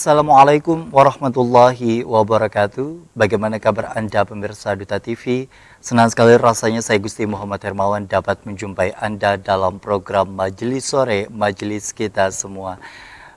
Assalamualaikum warahmatullahi wabarakatuh. Bagaimana kabar Anda pemirsa Duta TV? Senang sekali rasanya saya Gusti Muhammad Hermawan dapat menjumpai Anda dalam program Majelis Sore, Majelis Kita Semua.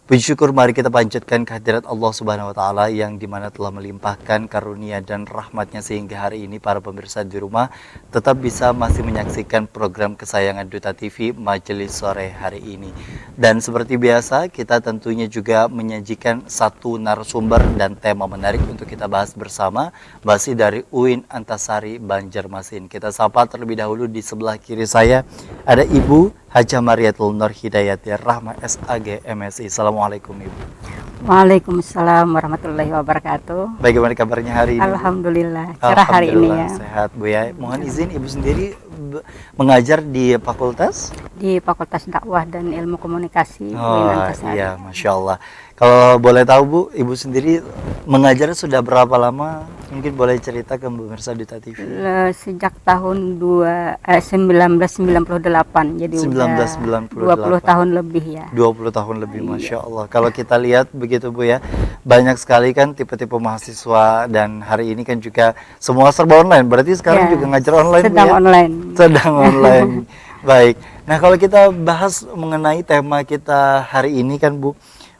Puji syukur mari kita panjatkan kehadirat Allah Subhanahu wa taala yang dimana telah melimpahkan karunia dan rahmatnya sehingga hari ini para pemirsa di rumah tetap bisa masih menyaksikan program kesayangan Duta TV Majelis Sore hari ini. Dan seperti biasa kita tentunya juga menyajikan satu narasumber dan tema menarik untuk kita bahas bersama, masih dari UIN Antasari Banjarmasin. Kita sapa terlebih dahulu di sebelah kiri saya ada Ibu Hajah Mariatul Nur Hidayati Rahma SAG MSI. Assalamualaikum Ibu. Waalaikumsalam warahmatullahi wabarakatuh. Bagaimana kabarnya hari ini? Alhamdulillah, cerah hari ini ya. Sehat Bu ya. Mohon izin Ibu sendiri mengajar di fakultas? Di Fakultas Dakwah dan Ilmu Komunikasi. Iya, Masya Allah. Kalau boleh tahu Bu, Ibu sendiri mengajar sudah berapa lama? Mungkin boleh cerita ke pemirsa Duta TV. Sejak tahun 1998, jadi 1998. udah 20 tahun lebih ya. 20 tahun lebih, Masya Allah. Kalau kita lihat begitu Bu ya, banyak sekali kan tipe-tipe mahasiswa dan hari ini kan juga semua serba online. Berarti sekarang juga ngajar online Bu ya? Sedang online. Baik. Nah kalau kita bahas mengenai tema kita hari ini kan Bu,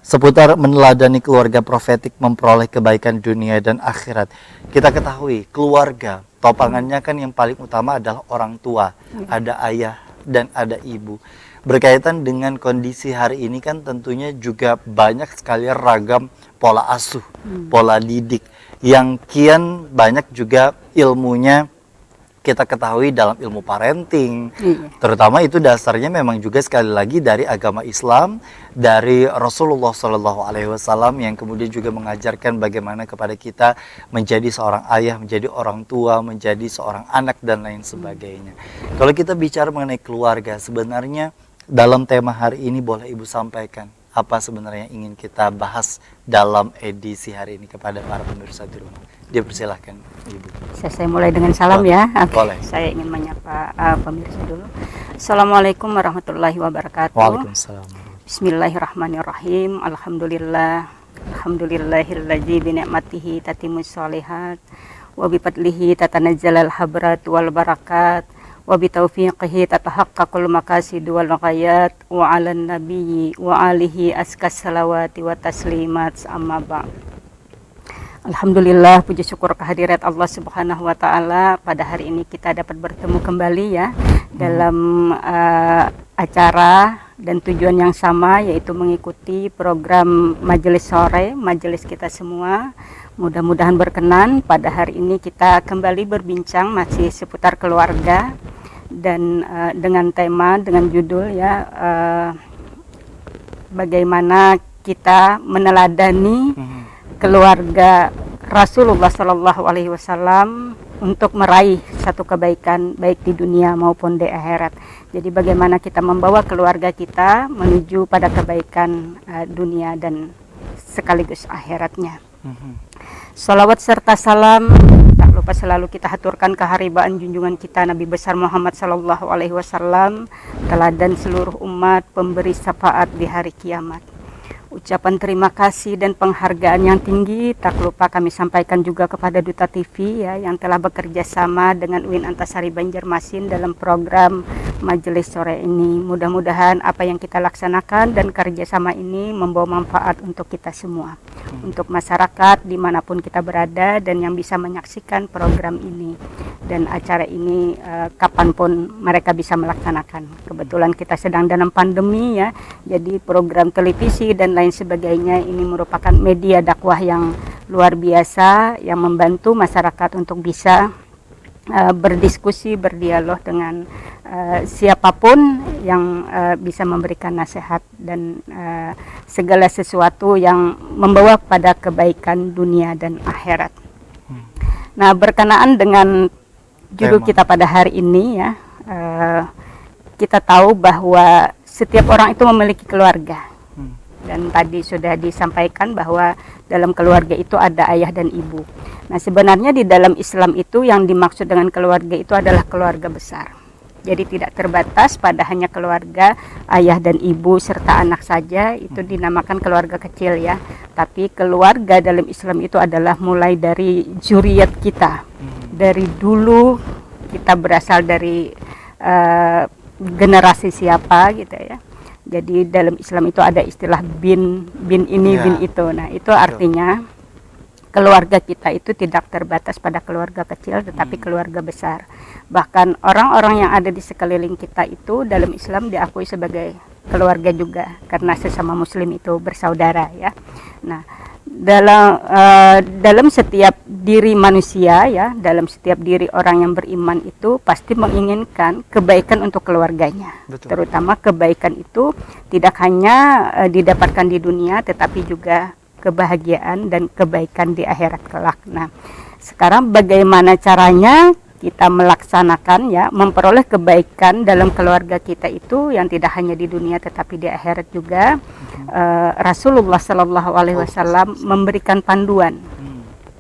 seputar meneladani keluarga profetik memperoleh kebaikan dunia dan akhirat. Kita ketahui keluarga, topangannya kan yang paling utama adalah orang tua. Ada ayah dan ada ibu. Berkaitan dengan kondisi hari ini kan tentunya juga banyak sekali ragam pola asuh, pola didik. Yang kian banyak juga ilmunya kita ketahui dalam ilmu parenting, terutama itu dasarnya memang juga sekali lagi dari agama Islam, dari Rasulullah SAW yang kemudian juga mengajarkan bagaimana kepada kita menjadi seorang ayah, menjadi orang tua, menjadi seorang anak dan lain sebagainya. Kalau kita bicara mengenai keluarga, sebenarnya dalam tema hari ini boleh Ibu sampaikan apa sebenarnya yang ingin kita bahas dalam edisi hari ini kepada para pemirsa di rumah. Dipersilahkan Ibu. Saya mulai dengan salam ya. Boleh. Saya ingin menyapa pemirsa dulu. Assalamualaikum warahmatullahi wabarakatuh. Waalaikumsalam. Bismillahirrahmanirrahim. Alhamdulillah. Alhamdulillahilladzi bi ni'matihi tatimmus shalihat wa bi fadlihi tatanazzalul habrat wal barakat wa bi taufiqihi tatahaqqaqul maqasid wal ghayat wa 'alan nabiyyi wa alihi askas salawati wa taslimat amma ba'd. Alhamdulillah, puji syukur kehadirat Allah Subhanahu wa taala, pada hari ini kita dapat bertemu kembali ya dalam acara dan tujuan yang sama, yaitu mengikuti program Majelis Sore, Majelis Kita Semua. Mudah-mudahan berkenan pada hari ini kita kembali berbincang masih seputar keluarga dan dengan tema, dengan judul ya, bagaimana kita meneladani keluarga Rasulullah Shallallahu Alaihi Wasallam untuk meraih satu kebaikan baik di dunia maupun di akhirat. Jadi bagaimana kita membawa keluarga kita menuju pada kebaikan dunia dan sekaligus akhiratnya. Salawat serta salam tak lupa selalu kita haturkan keharibaan junjungan kita Nabi besar Muhammad Shallallahu Alaihi Wasallam, teladan seluruh umat, pemberi syafaat di hari kiamat. Ucapan terima kasih dan penghargaan yang tinggi tak lupa kami sampaikan juga kepada Duta TV ya, yang telah bekerja sama dengan UIN Antasari Banjarmasin dalam program Majelis Sore ini. Mudah-mudahan apa yang kita laksanakan dan kerjasama ini membawa manfaat untuk kita semua, untuk masyarakat dimanapun kita berada dan yang bisa menyaksikan program ini dan acara ini kapanpun mereka bisa melaksanakan. Kebetulan kita sedang dalam pandemi ya, jadi program televisi dan lain sebagainya ini merupakan media dakwah yang luar biasa yang membantu masyarakat untuk bisa berdiskusi, berdialog dengan siapapun yang bisa memberikan nasihat dan segala sesuatu yang membawa pada kebaikan dunia dan akhirat. Nah, berkenaan dengan judul kita pada hari ini ya, kita tahu bahwa setiap orang itu memiliki keluarga. Dan tadi sudah disampaikan bahwa dalam keluarga itu ada ayah dan ibu. Nah sebenarnya di dalam Islam itu yang dimaksud dengan keluarga itu adalah keluarga besar. Jadi tidak terbatas pada hanya keluarga ayah dan ibu serta anak saja, itu dinamakan keluarga kecil ya. Tapi keluarga dalam Islam itu adalah mulai dari zuriat kita. Dari dulu kita berasal dari generasi siapa gitu ya. Jadi dalam Islam itu ada istilah bin ini, bin itu. Nah, itu artinya keluarga kita itu tidak terbatas pada keluarga kecil, tetapi keluarga besar. Bahkan orang-orang yang ada di sekeliling kita itu dalam Islam diakui sebagai keluarga juga, karena sesama Muslim itu bersaudara ya. Nah, dalam setiap diri manusia ya, dalam setiap diri orang yang beriman itu pasti menginginkan kebaikan untuk keluarganya. Betul. Terutama kebaikan itu tidak hanya didapatkan di dunia, tetapi juga kebahagiaan dan kebaikan di akhirat kelak. Nah, sekarang bagaimana caranya kita melaksanakan ya, memperoleh kebaikan dalam keluarga kita itu yang tidak hanya di dunia tetapi di akhirat juga. Rasulullah Shallallahu Alaihi Wasallam memberikan panduan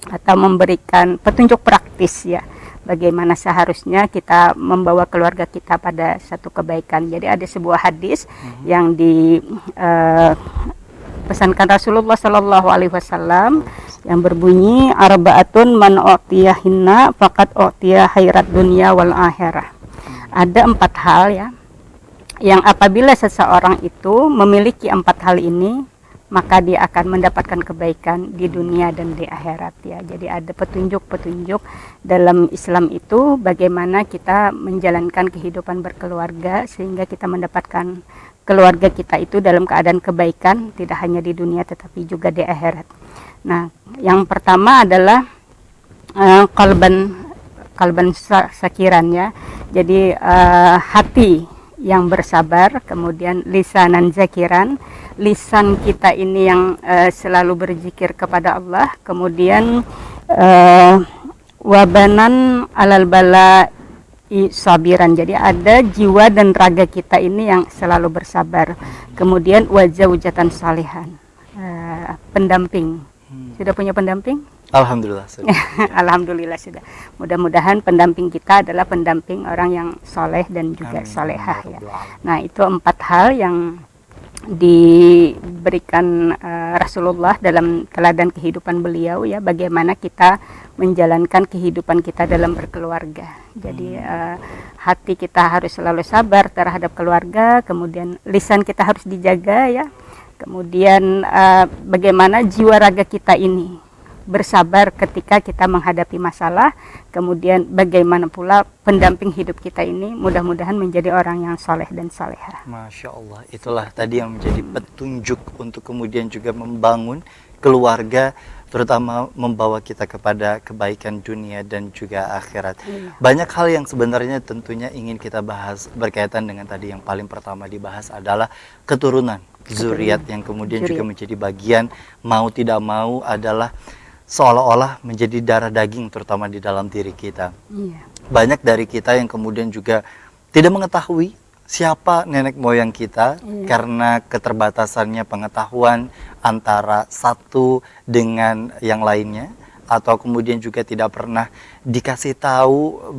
atau memberikan petunjuk praktis ya, bagaimana seharusnya kita membawa keluarga kita pada satu kebaikan. Jadi ada sebuah hadis yang pesankan Rasulullah Shallallahu Alaihi Wasallam yang berbunyi, arba'atun man u'tiyahinna faqad u'tiya khairat dunya wal akhirah. Ada 4 hal ya, yang apabila seseorang itu memiliki 4 hal ini, maka dia akan mendapatkan kebaikan di dunia dan di akhirat ya. Jadi ada petunjuk-petunjuk dalam Islam itu bagaimana kita menjalankan kehidupan berkeluarga sehingga kita mendapatkan keluarga kita itu dalam keadaan kebaikan, tidak hanya di dunia tetapi juga di akhirat. Nah, yang pertama adalah kalban sakiran ya. Jadi hati yang bersabar, kemudian lisanan zakiran, lisan kita ini yang selalu berzikir kepada Allah, kemudian wabanan alal bala sabiran, jadi ada jiwa dan raga kita ini yang selalu bersabar, kemudian wajah-wajatan salihan, pendamping. Sudah punya pendamping? Alhamdulillah sudah. Alhamdulillah sudah. Mudah-mudahan pendamping kita adalah pendamping orang yang soleh dan juga solehah ya. Nah, itu 4 hal yang diberikan Rasulullah dalam teladan kehidupan beliau ya, bagaimana kita menjalankan kehidupan kita dalam berkeluarga. Jadi hati kita harus selalu sabar terhadap keluarga, kemudian lisan kita harus dijaga ya, kemudian bagaimana jiwa raga kita ini bersabar ketika kita menghadapi masalah, kemudian bagaimana pula pendamping hidup kita ini mudah-mudahan menjadi orang yang soleh dan solehah. Masya Allah, itulah tadi yang menjadi petunjuk untuk kemudian juga membangun keluarga, terutama membawa kita kepada kebaikan dunia dan juga akhirat. Banyak hal yang sebenarnya tentunya ingin kita bahas berkaitan dengan tadi yang paling pertama dibahas adalah keturunan, zuriat yang kemudian juga menjadi bagian mau tidak mau adalah seolah-olah menjadi darah daging terutama di dalam diri kita. Banyak dari kita yang kemudian juga tidak mengetahui siapa nenek moyang kita karena keterbatasannya pengetahuan antara satu dengan yang lainnya, atau kemudian juga tidak pernah dikasih tahu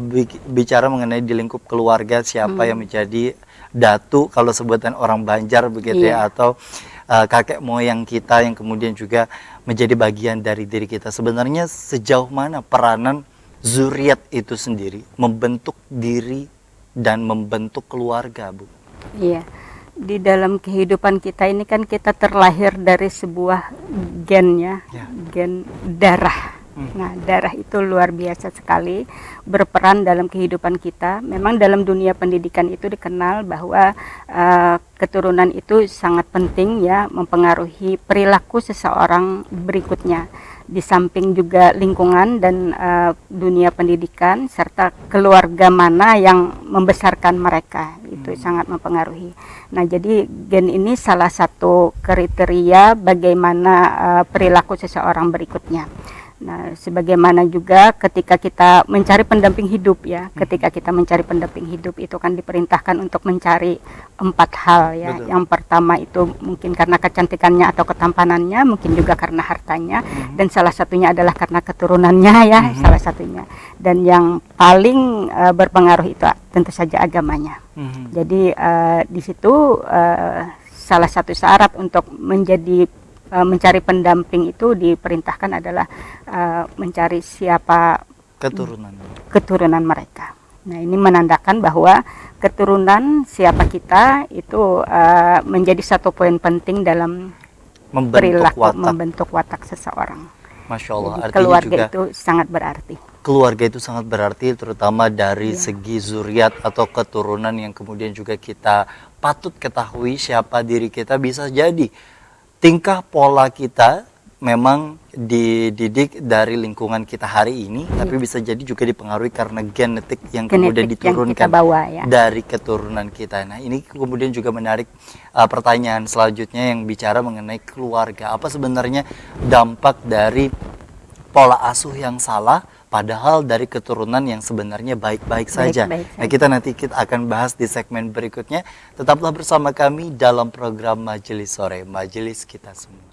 bicara mengenai di lingkup keluarga siapa yang menjadi datu kalau sebutan orang Banjar begitu ya, atau kakek moyang kita yang kemudian juga menjadi bagian dari diri kita. Sebenarnya sejauh mana peranan zuriat itu sendiri membentuk diri dan membentuk keluarga, Bu? Iya, di dalam kehidupan kita ini kan kita terlahir dari sebuah gen ya, gen darah. Nah, darah itu luar biasa sekali berperan dalam kehidupan kita. Memang dalam dunia pendidikan itu dikenal bahwa keturunan itu sangat penting ya, mempengaruhi perilaku seseorang berikutnya. Di samping juga lingkungan dan dunia pendidikan serta keluarga mana yang membesarkan mereka, itu sangat mempengaruhi. Nah, jadi gen ini salah satu kriteria bagaimana perilaku seseorang berikutnya. Nah, sebagaimana juga ketika kita mencari pendamping hidup ya, ketika kita mencari pendamping hidup itu kan diperintahkan untuk mencari 4 hal ya. Betul. Yang pertama itu mungkin karena kecantikannya atau ketampanannya, mungkin juga karena hartanya, dan salah satunya adalah karena keturunannya ya, salah satunya. Dan yang paling berpengaruh itu tentu saja agamanya. Jadi di situ salah satu syarat untuk mencari pendamping itu diperintahkan adalah mencari siapa keturunan mereka. Nah, ini menandakan bahwa keturunan siapa kita itu menjadi satu poin penting dalam membentuk watak seseorang. Masya Allah. Jadi, artinya keluarga juga itu sangat berarti. Keluarga itu sangat berarti, terutama dari segi zuriat atau keturunan yang kemudian juga kita patut ketahui siapa diri kita. Bisa jadi tingkah pola kita memang dididik dari lingkungan kita hari ini, tapi bisa jadi juga dipengaruhi karena genetik yang kemudian diturunkan dari keturunan kita. Nah, ini kemudian juga menarik pertanyaan selanjutnya yang bicara mengenai keluarga. Apa sebenarnya dampak dari pola asuh yang salah padahal dari keturunan yang sebenarnya baik-baik saja. Nah, kita nanti akan bahas di segmen berikutnya. Tetaplah bersama kami dalam program Majelis Sore, Majelis Kita Semua.